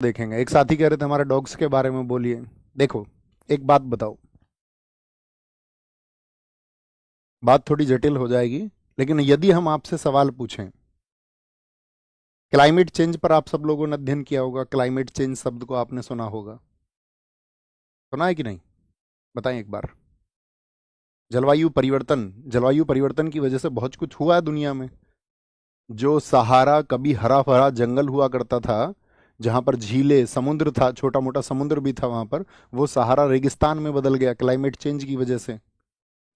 देखेंगे। एक साथी कह रहे थे हमारे डॉग्स के बारे में बोलिए। देखो, एक बात बताओ, बात थोड़ी जटिल हो जाएगी, लेकिन यदि हम आपसे सवाल पूछें, क्लाइमेट चेंज पर आप सब लोगों ने अध्ययन किया होगा, क्लाइमेट चेंज शब्द को आपने सुना होगा, सुना है कि नहीं? बताएं एक बार। जलवायु परिवर्तन की वजह से बहुत कुछ हुआ है दुनिया में। जो सहारा कभी हरा भरा जंगल हुआ करता था, जहां पर झीलें, समुद्र था, छोटा मोटा समुद्र भी था वहां पर, वो सहारा रेगिस्तान में बदल गया क्लाइमेट चेंज की वजह से।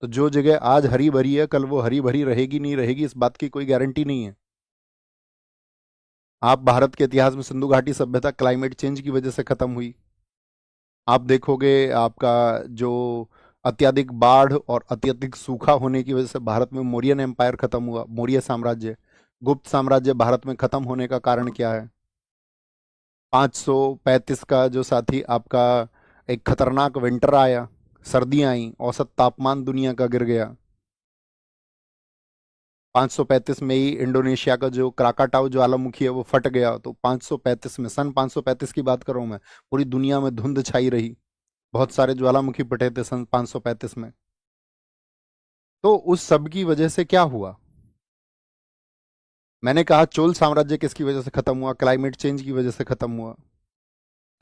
तो जो जगह आज हरी भरी है, कल वो हरी भरी रहेगी नहीं रहेगी, इस बात की कोई गारंटी नहीं है। आप भारत के इतिहास में सिंधु घाटी सभ्यता क्लाइमेट चेंज की वजह से खत्म हुई। आप देखोगे आपका जो अत्यधिक बाढ़ और अत्यधिक सूखा होने की वजह से भारत में मौर्यन एम्पायर खत्म हुआ, मौर्य साम्राज्य, गुप्त साम्राज्य भारत में खत्म होने का कारण क्या है? 535 का जो साथी आपका एक खतरनाक विंटर आया, सर्दियां आई, औसत तापमान दुनिया का गिर गया। 535 में ही इंडोनेशिया का जो क्राकाटाउ ज्वालामुखी है वो फट गया। तो 535 में, सन 535 की बात कर रहा हूं मैं, पूरी दुनिया में धुंध छाई रही, बहुत सारे ज्वालामुखी फटे थे सन 535 में। तो उस सब की वजह से क्या हुआ? मैंने कहा चोल साम्राज्य किसकी वजह से खत्म हुआ? क्लाइमेट चेंज की वजह से खत्म हुआ।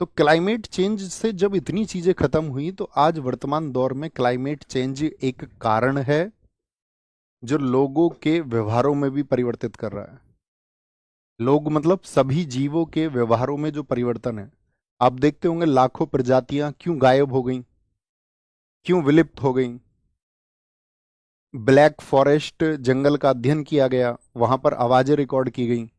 तो क्लाइमेट चेंज से जब इतनी चीजें खत्म हुई, तो आज वर्तमान दौर में क्लाइमेट चेंज एक कारण है जो लोगों के व्यवहारों में भी परिवर्तित कर रहा है। लोग मतलब सभी जीवों के व्यवहारों में जो परिवर्तन है। आप देखते होंगे लाखों प्रजातियां क्यों गायब हो गई, क्यों विलुप्त हो गई। ब्लैक फॉरेस्ट जंगल का अध्ययन किया गया, वहां पर आवाजें रिकॉर्ड की गई,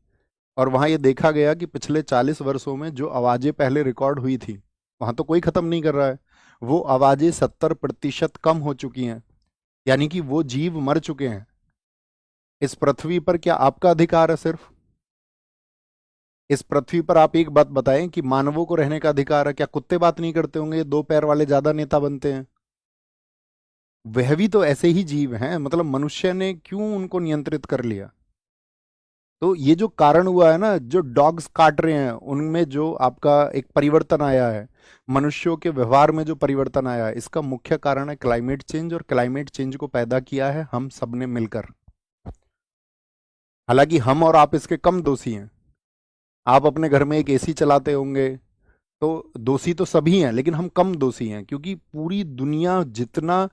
और वहां ये देखा गया कि पिछले 40 वर्षों में जो आवाजें पहले रिकॉर्ड हुई थी, वहां तो कोई खत्म नहीं कर रहा है, वो आवाजें 70% कम हो चुकी हैं। यानी कि वो जीव मर चुके हैं। इस पृथ्वी पर क्या आपका अधिकार है सिर्फ? इस पृथ्वी पर आप एक बात बताएं कि मानवों को रहने का अधिकार है? क्या कुत्ते बात नहीं करते होंगे? ये दो पैर वाले ज्यादा नेता बनते हैं। वह भी तो ऐसे ही जीव हैं, मतलब मनुष्य ने क्यों उनको नियंत्रित कर लिया? तो ये जो कारण हुआ है ना, जो डॉग्स काट रहे हैं, उनमें जो आपका एक परिवर्तन आया है, मनुष्यों के व्यवहार में जो परिवर्तन आया है, इसका मुख्य कारण है क्लाइमेट चेंज। और क्लाइमेट चेंज को पैदा किया है हम सबने मिलकर। हालांकि हम और आप इसके कम दोषी हैं। आप अपने घर में एक एसी चलाते होंगे, तो दोषी तो सभी हैं, लेकिन हम कम दोषी हैं, क्योंकि पूरी दुनिया जितना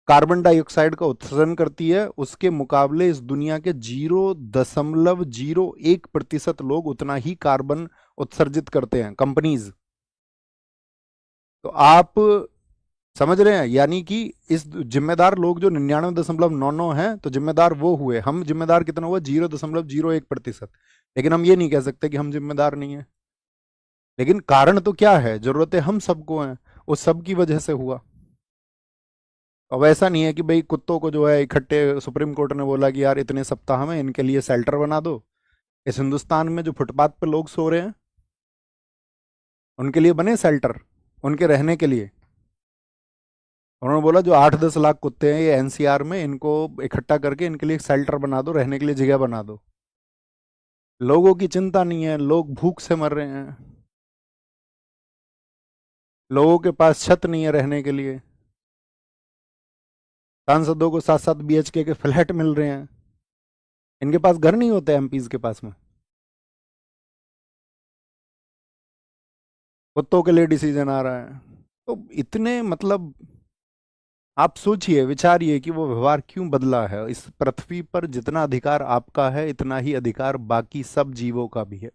कार्बन डाइऑक्साइड का उत्सर्जन करती है, उसके मुकाबले इस दुनिया के 0.01% लोग उतना ही कार्बन उत्सर्जित करते हैं, कंपनीज। तो आप समझ रहे हैं? यानी कि इस जिम्मेदार लोग जो 99.99 हैं, तो जिम्मेदार वो हुए। हम जिम्मेदार कितना हुआ? 0.01%। लेकिन हम ये नहीं कह सकते कि हम जिम्मेदार नहीं है। लेकिन कारण तो क्या है? जरूरतें हम सबको हैं, उस सब की वजह से हुआ। अब ऐसा नहीं है कि भाई कुत्तों को जो है इकट्ठे सुप्रीम कोर्ट ने बोला कि यार इतने सप्ताह में इनके लिए शेल्टर बना दो। इस हिंदुस्तान में जो फुटपाथ पे लोग सो रहे हैं, उनके लिए बने शेल्टर, उनके रहने के लिए। उन्होंने बोला जो 8-10 लाख कुत्ते हैं ये एनसीआर में, इनको इकट्ठा करके इनके लिए शेल्टर बना दो, रहने के लिए जगह बना दो। लोगों की चिंता नहीं है, लोग भूख से मर रहे हैं, लोगों के पास छत नहीं है रहने के लिए। सांसदों को 7-7 बीएचके के फ्लैट मिल रहे हैं, इनके पास घर नहीं होते एमपीज के पास में। कुत्तों के लिए डिसीजन आ रहा है। तो इतने मतलब आप सोचिए, विचारिए कि वो व्यवहार क्यों बदला है। इस पृथ्वी पर जितना अधिकार आपका है, इतना ही अधिकार बाकी सब जीवों का भी है।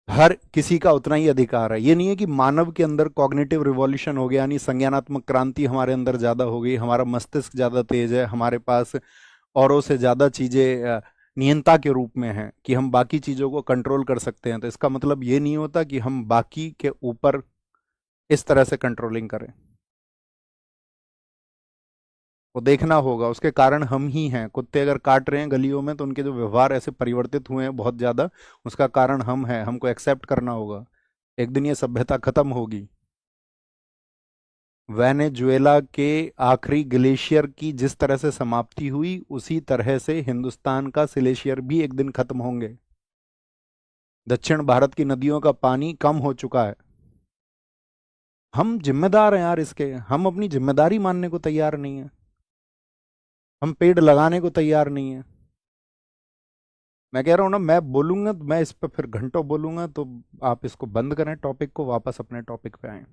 हर किसी का उतना ही अधिकार है। ये नहीं है कि मानव के अंदर कॉग्निटिव रिवॉल्यूशन हो गया, यानी संज्ञानात्मक क्रांति हमारे अंदर ज्यादा हो गई, हमारा मस्तिष्क ज्यादा तेज है, हमारे पास औरों से ज्यादा चीजें नियंता के रूप में हैं, कि हम बाकी चीजों को कंट्रोल कर सकते हैं। तो इसका मतलब ये नहीं होता कि हम बाकी के ऊपर इस तरह से कंट्रोलिंग करें। वो देखना होगा, उसके कारण हम ही हैं। कुत्ते अगर काट रहे हैं गलियों में, तो उनके जो व्यवहार ऐसे परिवर्तित हुए हैं बहुत ज्यादा, उसका कारण हम हैं। हमको एक्सेप्ट करना होगा। एक दिन ये सभ्यता खत्म होगी। वेनेजुएला के आखिरी ग्लेशियर की जिस तरह से समाप्ति हुई, उसी तरह से हिंदुस्तान का सिलेशियर भी एक दिन खत्म होंगे। दक्षिण भारत की नदियों का पानी कम हो चुका है। हम जिम्मेदार हैं यार इसके, हम अपनी जिम्मेदारी मानने को तैयार नहीं है, हम पेड़ लगाने को तैयार नहीं है। मैं कह रहा हूँ ना, मैं बोलूंगा तो मैं इस पर फिर घंटों बोलूंगा, तो आप इसको बंद करें टॉपिक को, वापस अपने टॉपिक पे आए।